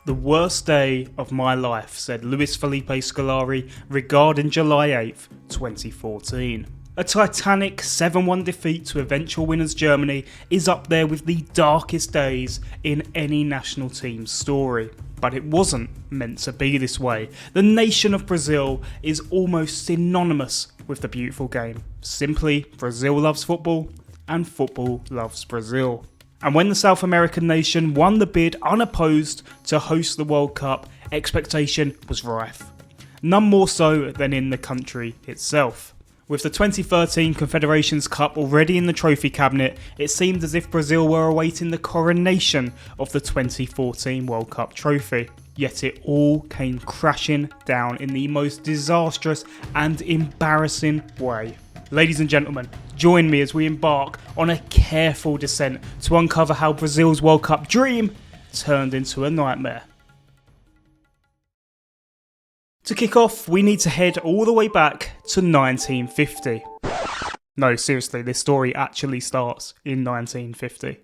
The worst day of my life, said Luis Felipe Scolari regarding July 8th, 2014. A titanic 7-1 defeat to eventual winners Germany is up there with the darkest days in any national team's story. But it wasn't meant to be this way. The nation of Brazil is almost synonymous with the beautiful game. Simply, Brazil loves football and football loves Brazil. And when the South American nation won the bid unopposed to host the World Cup, expectation was rife. None more so than in the country itself. With the 2013 Confederations Cup already in the trophy cabinet, it seemed as if Brazil were awaiting the coronation of the 2014 World Cup trophy. Yet it all came crashing down in the most disastrous and embarrassing way. Ladies and gentlemen, join me as we embark on a careful descent to uncover how Brazil's World Cup dream turned into a nightmare. To kick off, we need to head all the way back to 1950. No, seriously, this story actually starts in 1950.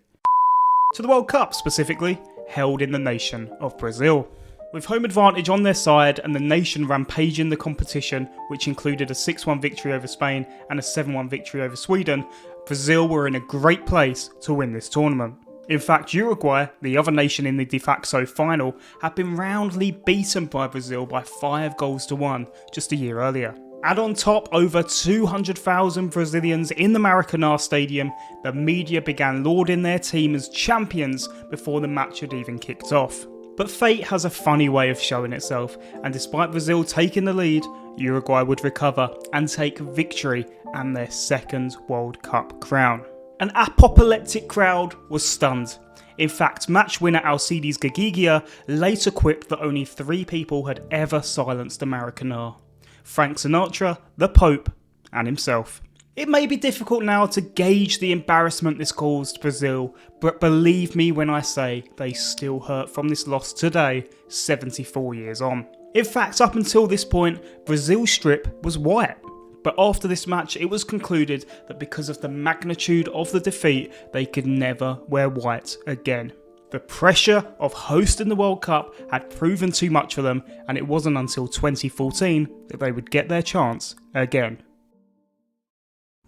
To the World Cup specifically, held in the nation of Brazil. With home advantage on their side and the nation rampaging the competition, which included a 6-1 victory over Spain and a 7-1 victory over Sweden, Brazil were in a great place to win this tournament. In fact, Uruguay, the other nation in the de facto final, had been roundly beaten by Brazil by 5-1 just a year earlier. Add on top over 200,000 Brazilians in the Maracanã Stadium, the media began lauding their team as champions before the match had even kicked off. But fate has a funny way of showing itself, and despite Brazil taking the lead, Uruguay would recover and take victory and their second World Cup crown. An apoplectic crowd was stunned. In fact, match winner Alcides Gagigia later quipped that only 3 people had ever silenced the Maracanã: Frank Sinatra, the Pope, and himself. It may be difficult now to gauge the embarrassment this caused Brazil, but believe me when I say they still hurt from this loss today, 74 years on. In fact, up until this point, Brazil's strip was white. But after this match, it was concluded that because of the magnitude of the defeat, they could never wear white again. The pressure of hosting the World Cup had proven too much for them, and it wasn't until 2014 that they would get their chance again.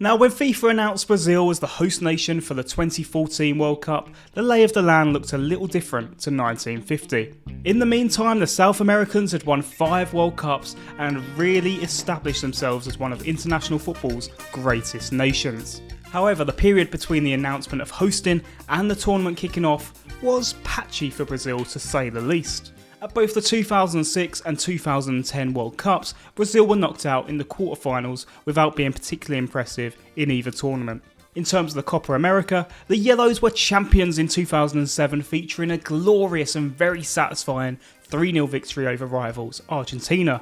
Now, when FIFA announced Brazil as the host nation for the 2014 World Cup, the lay of the land looked a little different to 1950. In the meantime, the South Americans had won 5 World Cups and really established themselves as one of international football's greatest nations. However, the period between the announcement of hosting and the tournament kicking off was patchy for Brazil, to say the least. At both the 2006 and 2010 World Cups, Brazil were knocked out in the quarterfinals without being particularly impressive in either tournament. In terms of the Copa America, the Yellows were champions in 2007, featuring a glorious and very satisfying 3-0 victory over rivals Argentina.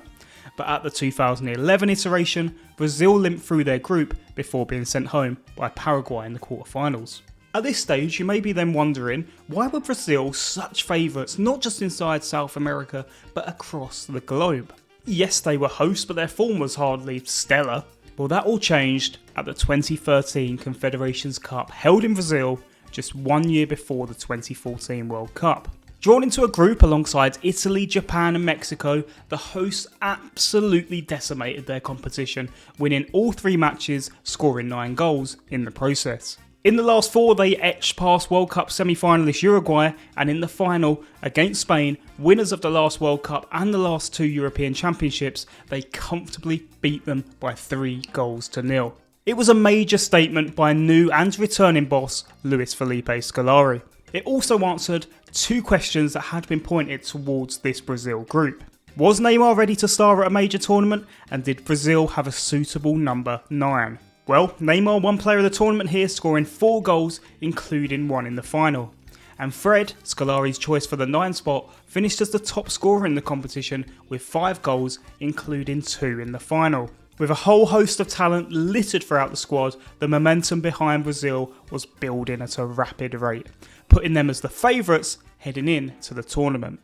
But at the 2011 iteration, Brazil limped through their group before being sent home by Paraguay in the quarterfinals. At this stage, you may be then wondering, why were Brazil such favourites not just inside South America, but across the globe? Yes, they were hosts, but their form was hardly stellar. Well, that all changed at the 2013 Confederations Cup, held in Brazil just 1 year before the 2014 World Cup. Drawn into a group alongside Italy, Japan and Mexico, the hosts absolutely decimated their competition, winning all 3 matches, scoring 9 goals in the process. In the last 4, they etched past World Cup semi-finalist Uruguay, and in the final, against Spain, winners of the last World Cup and the last 2 European Championships, they comfortably beat them by 3-0. It was a major statement by new and returning boss, Luis Felipe Scolari. It also answered 2 questions that had been pointed towards this Brazil group. Was Neymar ready to star at a major tournament, and did Brazil have a suitable number 9? Well, Neymar won player of the tournament here, scoring 4 goals, including 1 in the final. And Fred, Scolari's choice for the 9 spot, finished as the top scorer in the competition with 5 goals, including 2 in the final. With a whole host of talent littered throughout the squad, the momentum behind Brazil was building at a rapid rate, putting them as the favourites heading in to the tournament.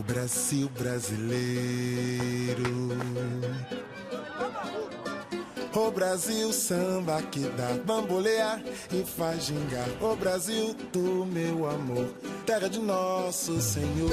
Brasil, brasileiro. O Brasil, samba que dá bambolear e faz gingar. O Brasil do meu amor, terra de nosso Senhor.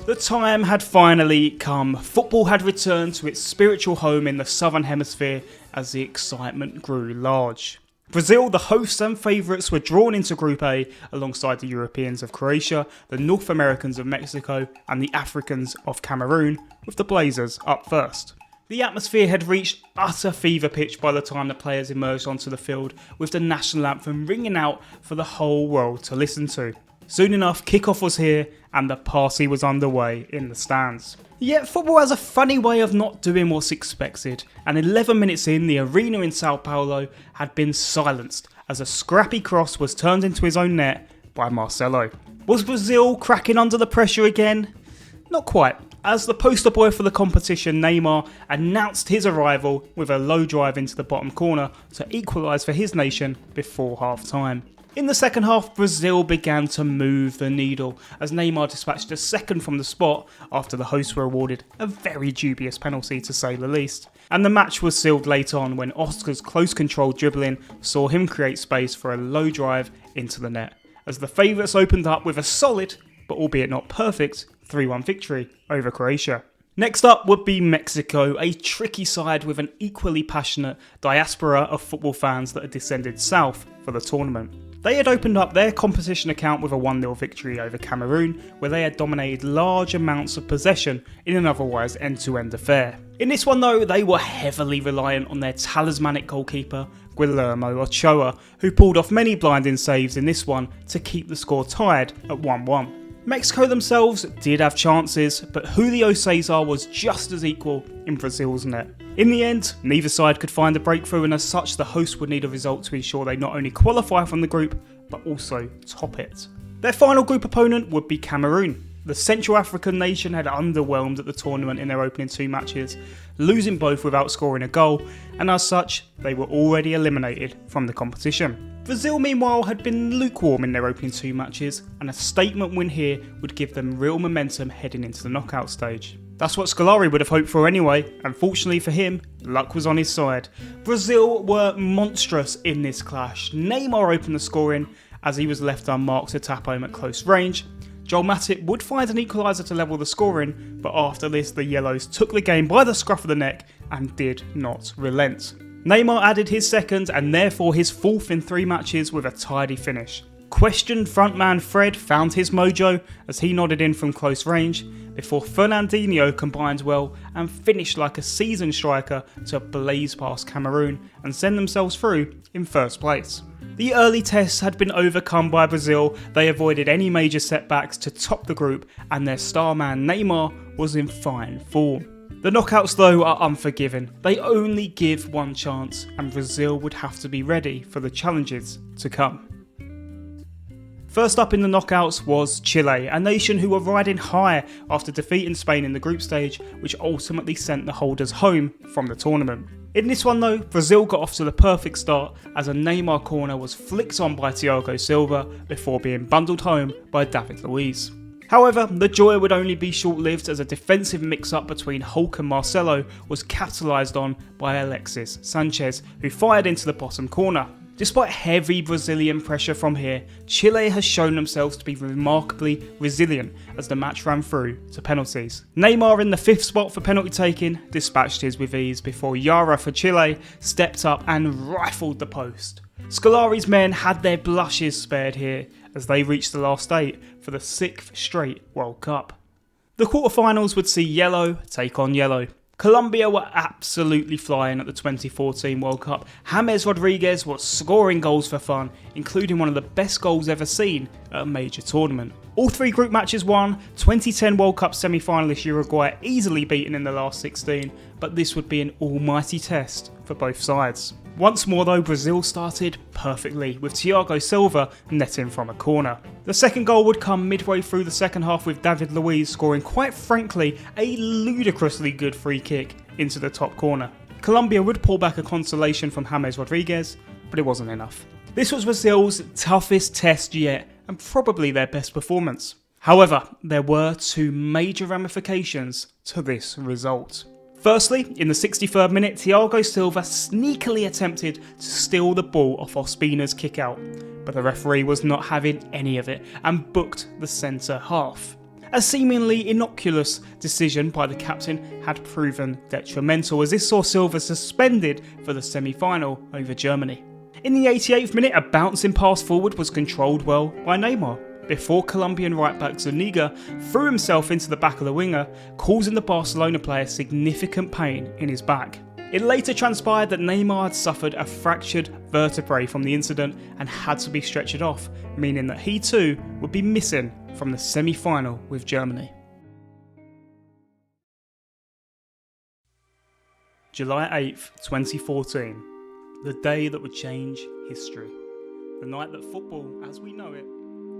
The time had finally come. Football had returned to its spiritual home in the Southern Hemisphere as the excitement grew large. Brazil, the hosts and favourites, were drawn into Group A alongside the Europeans of Croatia, the North Americans of Mexico and the Africans of Cameroon, with the Blazers up first. The atmosphere had reached utter fever pitch by the time the players emerged onto the field, with the national anthem ringing out for the whole world to listen to. Soon enough, kickoff was here and the party was underway in the stands. Yet football has a funny way of not doing what's expected, and 11 minutes in, the arena in Sao Paulo had been silenced as a scrappy cross was turned into his own net by Marcelo. Was Brazil cracking under the pressure again? Not quite, as the poster boy for the competition, Neymar, announced his arrival with a low drive into the bottom corner to equalise for his nation before half time. In the second half, Brazil began to move the needle as Neymar dispatched a second from the spot after the hosts were awarded a very dubious penalty to say the least. And the match was sealed late on when Oscar's close controlled dribbling saw him create space for a low drive into the net, as the favourites opened up with a solid, but albeit not perfect, 3-1 victory over Croatia. Next up would be Mexico, a tricky side with an equally passionate diaspora of football fans that had descended south for the tournament. They had opened up their competition account with a 1-0 victory over Cameroon, where they had dominated large amounts of possession in an otherwise end-to-end affair. In this one though, they were heavily reliant on their talismanic goalkeeper, Guillermo Ochoa, who pulled off many blinding saves in this one to keep the score tied at 1-1. Mexico themselves did have chances, but Julio Cesar was just as equal in Brazil's net. In the end, neither side could find a breakthrough, and as such the hosts would need a result to ensure they not only qualify from the group, but also top it. Their final group opponent would be Cameroon. The Central African nation had underwhelmed at the tournament in their opening two matches, losing both without scoring a goal, and as such, they were already eliminated from the competition. Brazil, meanwhile, had been lukewarm in their opening two matches, and a statement win here would give them real momentum heading into the knockout stage. That's what Scolari would have hoped for anyway, and fortunately for him, luck was on his side. Brazil were monstrous in this clash. Neymar opened the scoring as he was left unmarked to tap home at close range. Joel Matip would find an equaliser to level the scoring, but after this the Yellows took the game by the scruff of the neck and did not relent. Neymar added his second and therefore his fourth in 3 matches with a tidy finish. Questioned frontman Fred found his mojo as he nodded in from close range before Fernandinho combined well and finished like a seasoned striker to blaze past Cameroon and send themselves through in first place. The early tests had been overcome by Brazil. They avoided any major setbacks to top the group, and their star man Neymar was in fine form. The knockouts though are unforgiving. They only give one chance, and Brazil would have to be ready for the challenges to come. First up in the knockouts was Chile, a nation who were riding high after defeating Spain in the group stage, which ultimately sent the holders home from the tournament. In this one though, Brazil got off to the perfect start as a Neymar corner was flicked on by Thiago Silva before being bundled home by David Luiz. However, the joy would only be short-lived as a defensive mix-up between Hulk and Marcelo was capitalised on by Alexis Sanchez, who fired into the bottom corner. Despite heavy Brazilian pressure from here, Chile has shown themselves to be remarkably resilient as the match ran through to penalties. Neymar in the 5th spot for penalty taking dispatched his with ease before Yara for Chile stepped up and rifled the post. Scolari's men had their blushes spared here as they reached the last 8 for the 6th straight World Cup. The quarterfinals would see yellow take on yellow. Colombia were absolutely flying at the 2014 World Cup. James Rodriguez was scoring goals for fun, including one of the best goals ever seen at a major tournament. All 3 group matches won, 2010 World Cup semi-finalist Uruguay easily beaten in the last 16, but this would be an almighty test for both sides. Once more though, Brazil started perfectly, with Thiago Silva netting from a corner. The second goal would come midway through the second half with David Luiz scoring quite frankly a ludicrously good free kick into the top corner. Colombia would pull back a consolation from James Rodriguez, but it wasn't enough. This was Brazil's toughest test yet, and probably their best performance. However, there were two major ramifications to this result. Firstly, in the 63rd minute, Thiago Silva sneakily attempted to steal the ball off Ospina's kick-out, but the referee was not having any of it and booked the centre half. A seemingly innocuous decision by the captain had proven detrimental, as this saw Silva suspended for the semi-final over Germany. In the 88th minute, a bouncing pass forward was controlled well by Neymar, before Colombian right-back Zuniga threw himself into the back of the winger, causing the Barcelona player significant pain in his back. It later transpired that Neymar had suffered a fractured vertebrae from the incident and had to be stretchered off, meaning that he too would be missing from the semi-final with Germany. July 8th, 2014. The day that would change history. The night that football, as we know it,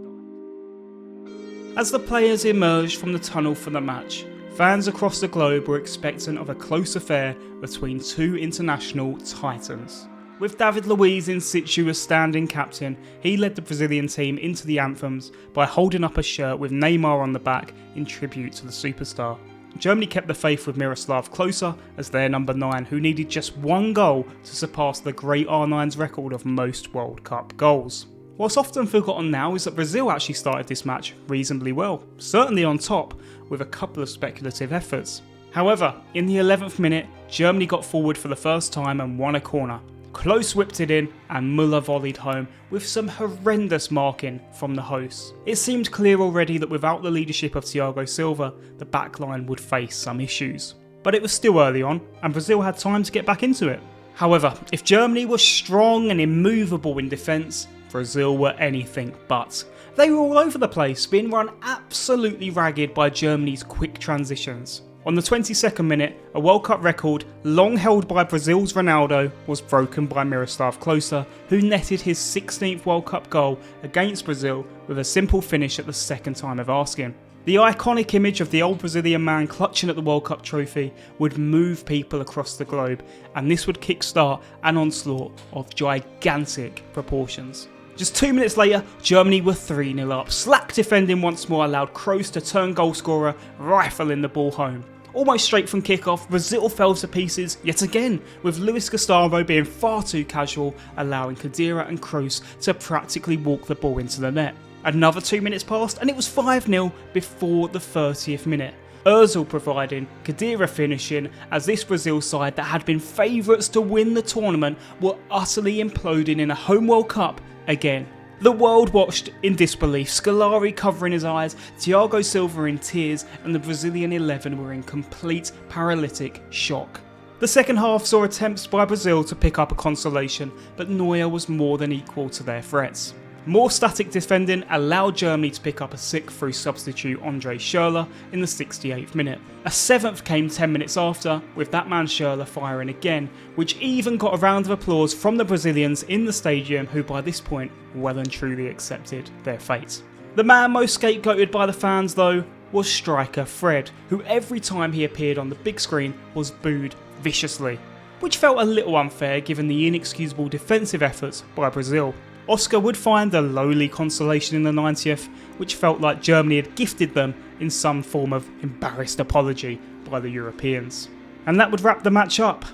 died. As the players emerged from the tunnel for the match, fans across the globe were expectant of a close affair between two international titans. With David Luiz in situ as standing captain, he led the Brazilian team into the anthems by holding up a shirt with Neymar on the back in tribute to the superstar. Germany kept the faith with Miroslav Klose as their number 9, who needed just one goal to surpass the great R9's record of most World Cup goals. What's often forgotten now is that Brazil actually started this match reasonably well, certainly on top, with a couple of speculative efforts. However, in the 11th minute, Germany got forward for the first time and won a corner. Klose whipped it in and Müller volleyed home with some horrendous marking from the hosts. It seemed clear already that without the leadership of Thiago Silva, the backline would face some issues. But it was still early on and Brazil had time to get back into it. However, if Germany was strong and immovable in defence, Brazil were anything but. They were all over the place, being run absolutely ragged by Germany's quick transitions. On the 22nd minute, a World Cup record long held by Brazil's Ronaldo was broken by Miroslav Klose, who netted his 16th World Cup goal against Brazil with a simple finish at the second time of asking. The iconic image of the old Brazilian man clutching at the World Cup trophy would move people across the globe, and this would kickstart an onslaught of gigantic proportions. Just 2 minutes later, Germany were 3-0 up. Slack defending once more allowed Kroos to turn goalscorer, rifling the ball home. Almost straight from kickoff, Brazil fell to pieces yet again, with Luis Gustavo being far too casual, allowing Khedira and Kroos to practically walk the ball into the net. Another 2 minutes passed and it was 5-0 before the 30th minute. Ozil providing, Khedira finishing, as this Brazil side that had been favourites to win the tournament were utterly imploding in a home World Cup again. The world watched in disbelief, Scolari covering his eyes, Thiago Silva in tears, and the Brazilian 11 were in complete paralytic shock. The second half saw attempts by Brazil to pick up a consolation, but Neuer was more than equal to their threats. More static defending allowed Germany to pick up a sick through substitute Andre Schürrle in the 68th minute. A seventh came 10 minutes after, with that man Schürrle firing again, which even got a round of applause from the Brazilians in the stadium, who by this point well and truly accepted their fate. The man most scapegoated by the fans though was striker Fred, who every time he appeared on the big screen was booed viciously, which felt a little unfair given the inexcusable defensive efforts by Brazil. Oscar would find a lowly consolation in the 90th, which felt like Germany had gifted them in some form of embarrassed apology by the Europeans. And that would wrap the match up.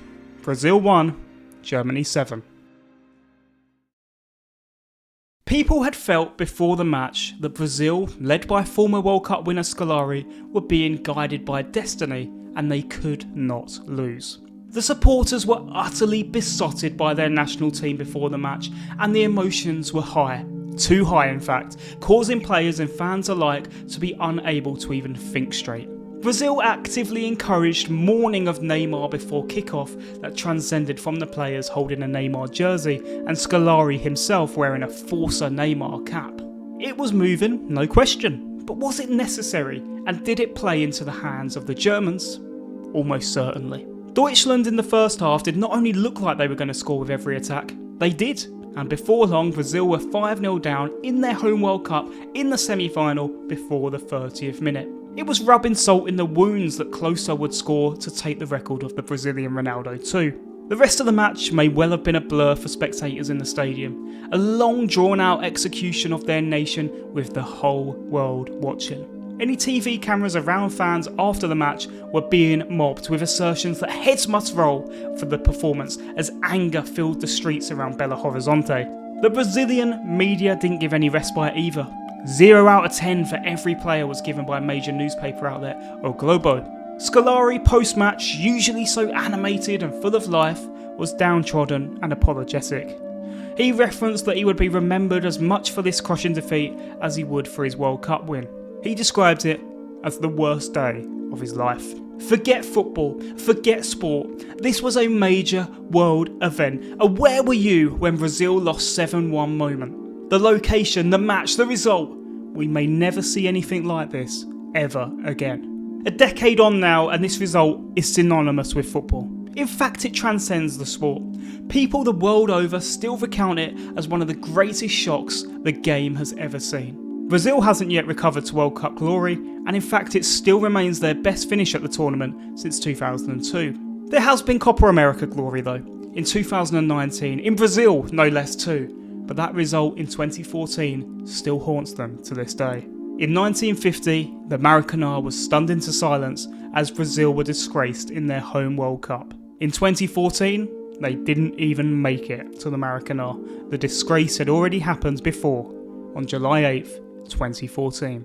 Brazil 1, Germany 7. People had felt before the match that Brazil, led by former World Cup winner Scolari, were being guided by destiny and they could not lose. The supporters were utterly besotted by their national team before the match, and the emotions were high. Too high in fact, causing players and fans alike to be unable to even think straight. Brazil actively encouraged mourning of Neymar before kickoff that transcended from the players holding a Neymar jersey and Scolari himself wearing a Força Neymar cap. It was moving, no question, but was it necessary, and did it play into the hands of the Germans? Almost certainly. Deutschland in the first half did not only look like they were going to score with every attack, they did, and before long Brazil were 5-0 down in their home World Cup in the semi-final before the 30th minute. It was rubbing salt in the wounds that Klose would score to take the record of the Brazilian Ronaldo too. The rest of the match may well have been a blur for spectators in the stadium, a long drawn out execution of their nation with the whole world watching. Any TV cameras around fans after the match were being mobbed with assertions that heads must roll for the performance as anger filled the streets around Belo Horizonte. The Brazilian media didn't give any respite either. 0 out of 10 for every player was given by a major newspaper outlet, O Globo. Scolari post-match, usually so animated and full of life, was downtrodden and apologetic. He referenced that he would be remembered as much for this crushing defeat as he would for his World Cup win. He described it as the worst day of his life. Forget football, forget sport. This was a major world event. A where were you when Brazil lost 7-1 moment? The location, the match, the result. We may never see anything like this ever again. A decade on now, and this result is synonymous with football. In fact, it transcends the sport. People the world over still recount it as one of the greatest shocks the game has ever seen. Brazil hasn't yet recovered to World Cup glory, and in fact it still remains their best finish at the tournament since 2002. There has been Copa America glory though, in 2019, in Brazil no less too, but that result in 2014 still haunts them to this day. In 1950, the Maracanã was stunned into silence as Brazil were disgraced in their home World Cup. In 2014, they didn't even make it to the Maracanã. The disgrace had already happened before, on July 8th, 2014.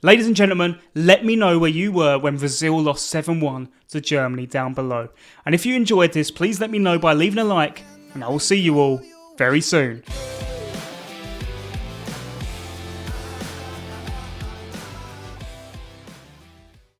Ladies and gentlemen, let me know where you were when Brazil lost 7-1 to Germany down below. And if you enjoyed this, please let me know by leaving a like, and I will see you all very soon.